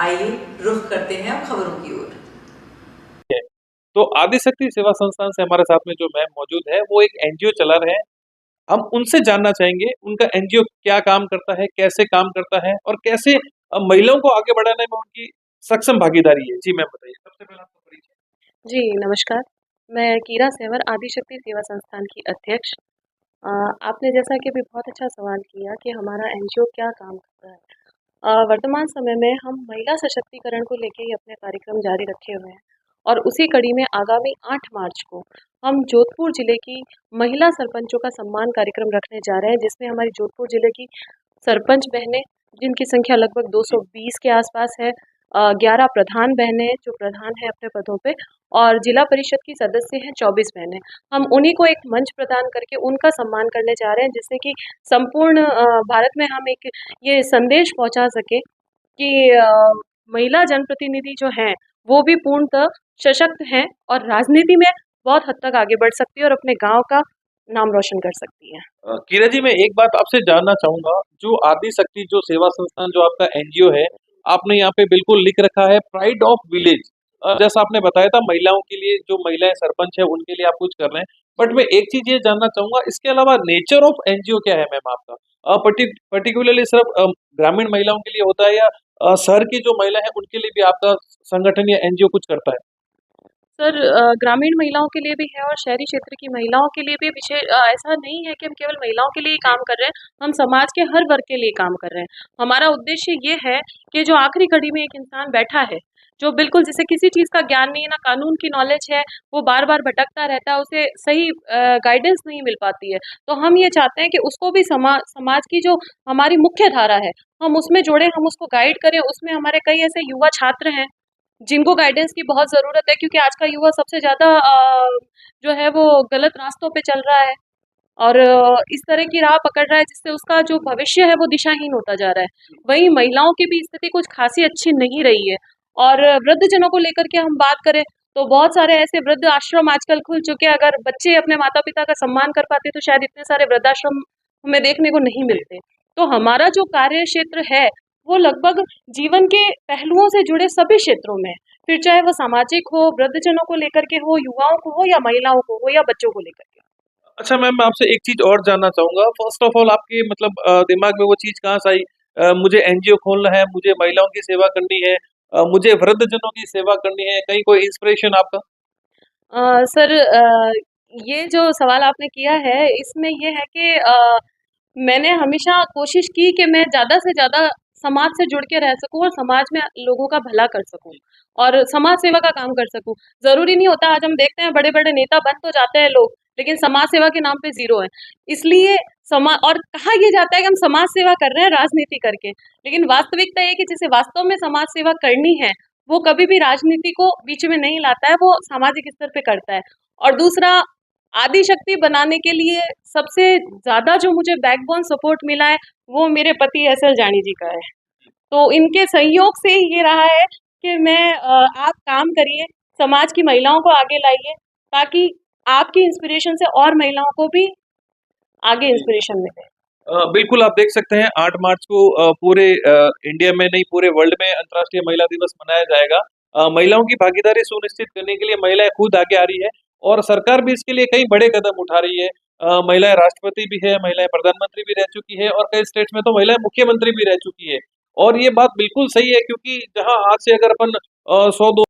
आइए रुख करते हैं अब खबरों की ओर। है। तो आदिशक्ति सेवा संस्थान से हमारे साथ में जो मैम मौजूद है वो एक एनजीओ चला रहे हैं। हम उनसे जानना चाहेंगे उनका एनजीओ क्या काम करता है, कैसे काम करता है और कैसे महिलाओं को आगे बढ़ाने में उनकी सक्षम भागीदारी है। जी मैम बताइए सबसे पहले आपका परिचय। जी, नमस्कार। मैं कीरा सेंवर आदिशक्ति सेवा संस्थान की अध्यक्ष। अ, आपने जैसा कि अभी बहुत अच्छा सवाल किया कि हमारा एनजीओ क्या काम करता है। वर्तमान समय में हम महिला सशक्तिकरण को लेके ही अपने कार्यक्रम जारी रखे हुए हैं और उसी कड़ी में आगामी 8 मार्च को हम जोधपुर जिले की महिला सरपंचों का सम्मान कार्यक्रम रखने जा रहे हैं, जिसमें हमारी जोधपुर जिले की सरपंच बहनें, जिनकी संख्या लगभग जी 220 के आसपास है, 11 प्रधान बहनें जो प्रधान हैं अपने पदों पे, और जिला परिषद की सदस्य हैं 24 बहनें। हम उन्हीं को एक मंच प्रदान करके उनका सम्मान करने जा रहे हैं, जिससे कि संपूर्ण भारत में हम एक ये संदेश पहुंचा सके कि महिला जनप्रतिनिधि जो हैं वो भी पूर्णतः सशक्त हैं और राजनीति में बहुत हद तक आगे बढ़ सकती है और अपने गांव का नाम रोशन कर सकती है। कीरा जी मैं एक बात आपसे जानना चाहूंगा, जो आदिशक्ति जो सेवा संस्थान जो आपका एनजीओ है, आपने यहाँ पे बिल्कुल लिख रखा है प्राइड ऑफ विलेज। जैसा आपने बताया था महिलाओं के लिए, जो महिलाएं सरपंच है उनके लिए आप कुछ कर रहे हैं, बट मैं एक चीज ये जानना चाहूंगा, इसके अलावा नेचर ऑफ एनजीओ क्या है मैम आपका? पर्टिकुलरली सिर्फ ग्रामीण महिलाओं के लिए होता है या शहर की जो महिला है उनके लिए भी आपका संगठन या एनजीओ कुछ करता है? सर, ग्रामीण महिलाओं के लिए भी है और शहरी क्षेत्र की महिलाओं के लिए भी विशेष ऐसा नहीं है कि हम केवल महिलाओं के लिए ही काम कर रहे हैं, हम समाज के हर वर्ग के लिए काम कर रहे हैं। हमारा उद्देश्य ये है कि जो आखिरी घड़ी में एक इंसान बैठा है, जो बिल्कुल जिसे किसी चीज़ का ज्ञान नहीं है, ना कानून की नॉलेज है, वो बार-बार भटकता रहता है, उसे सही गाइडेंस नहीं मिल पाती है। तो हम ये चाहते हैं कि उसको भी समाज की जो हमारी मुख्य धारा है, हम उसमें जोड़ें, हम उसको गाइड करें। उसमें हमारे कई ऐसे युवा छात्र हैं जिनको गाइडेंस की बहुत ज़रूरत है, क्योंकि आज का युवा सबसे ज़्यादा जो है वो गलत रास्तों पे चल रहा है और इस तरह की राह पकड़ रहा है जिससे उसका जो भविष्य है वो दिशाहीन होता जा रहा है। वहीं महिलाओं की भी स्थिति कुछ खासी अच्छी नहीं रही है और वृद्धजनों को लेकर के हम बात करें तो बहुत सारे ऐसे वृद्ध आश्रम आजकल खुल चुके हैं। अगर बच्चे अपने माता पिता का सम्मान कर पाते तो शायद इतने सारे वृद्धाश्रम हमें देखने को नहीं मिलते। तो हमारा जो कार्य क्षेत्र है वो लगभग जीवन के पहलुओं से जुड़े सभी क्षेत्रों में है। फिर चाहे वो सामाजिक हो, वृद्धजनों को लेकर के हो, युवाओं को हो या महिलाओं को हो या बच्चों को लेकर के। अच्छा मैम मैं आपसे एक चीज और जानना चाहूंगा। फर्स्ट ऑफ ऑल आपके मतलब दिमाग में वो चीज कहाँ से आई? मुझे एनजीओ खोलना है, मुझे महिलाओं की सेवा करनी है, मुझे वृद्धजनों की सेवा करनी है, कहीं कोई इंस्पिरेशन आपका? सर, ये जो सवाल आपने किया है इसमें ये है कि मैंने हमेशा कोशिश की कि मैं ज़्यादा से ज़्यादा समाज से जुड़ के रह सकूं और समाज में लोगों का भला कर सकूं और समाज सेवा का काम कर सकूं। ज़रूरी नहीं होता, आज हम देखते हैं बड़े-बड़े नेता बन तो जाते हैं लोग, लेकिन समाज सेवा के नाम पे ज़ीरो है। इसलिए समा और कहा ये जाता है कि हम समाज सेवा कर रहे हैं राजनीति करके, लेकिन वास्तविकता ये है कि जिसे वास्तव में समाज सेवा करनी है, वो कभी भी राजनीति को बीच में नहीं लाता है, वो सामाजिक स्तर पे करता है। और दूसरा, आदिशक्ति बनाने के लिए सबसे ज़्यादा जो मुझे बैकबोन सपोर्ट मिला है, वो मेरे पति एसएल जानी जी का है। तो इनके सहयोग से ही ये रहा है कि आप काम करिए, समाज की महिलाओं को आगे लाइए, ताकि आपकी इंस्पिरेशन से और महिलाओं को भी आगे जी इंस्पिरेशन मिले। बिल्कुल आप देख सकते हैं 8 मार्च को पूरे इंडिया में नहीं पूरे वर्ल्ड में अंतर्राष्ट्रीय महिला दिवस मनाया जाएगा। महिलाओं की भागीदारी सुनिश्चित करने के लिए महिलाएं खुद आगे आ रही है और सरकार भी इसके लिए कई बड़े कदम उठा रही है। महिलाएं राष्ट्रपति भी है, महिलाएं प्रधानमंत्री भी रह चुकी है और कई स्टेट्स में तो महिलाएं मुख्यमंत्री भी रह चुकी है। और ये बात बिल्कुल सही है क्योंकि जहां आज से अगर अपन 100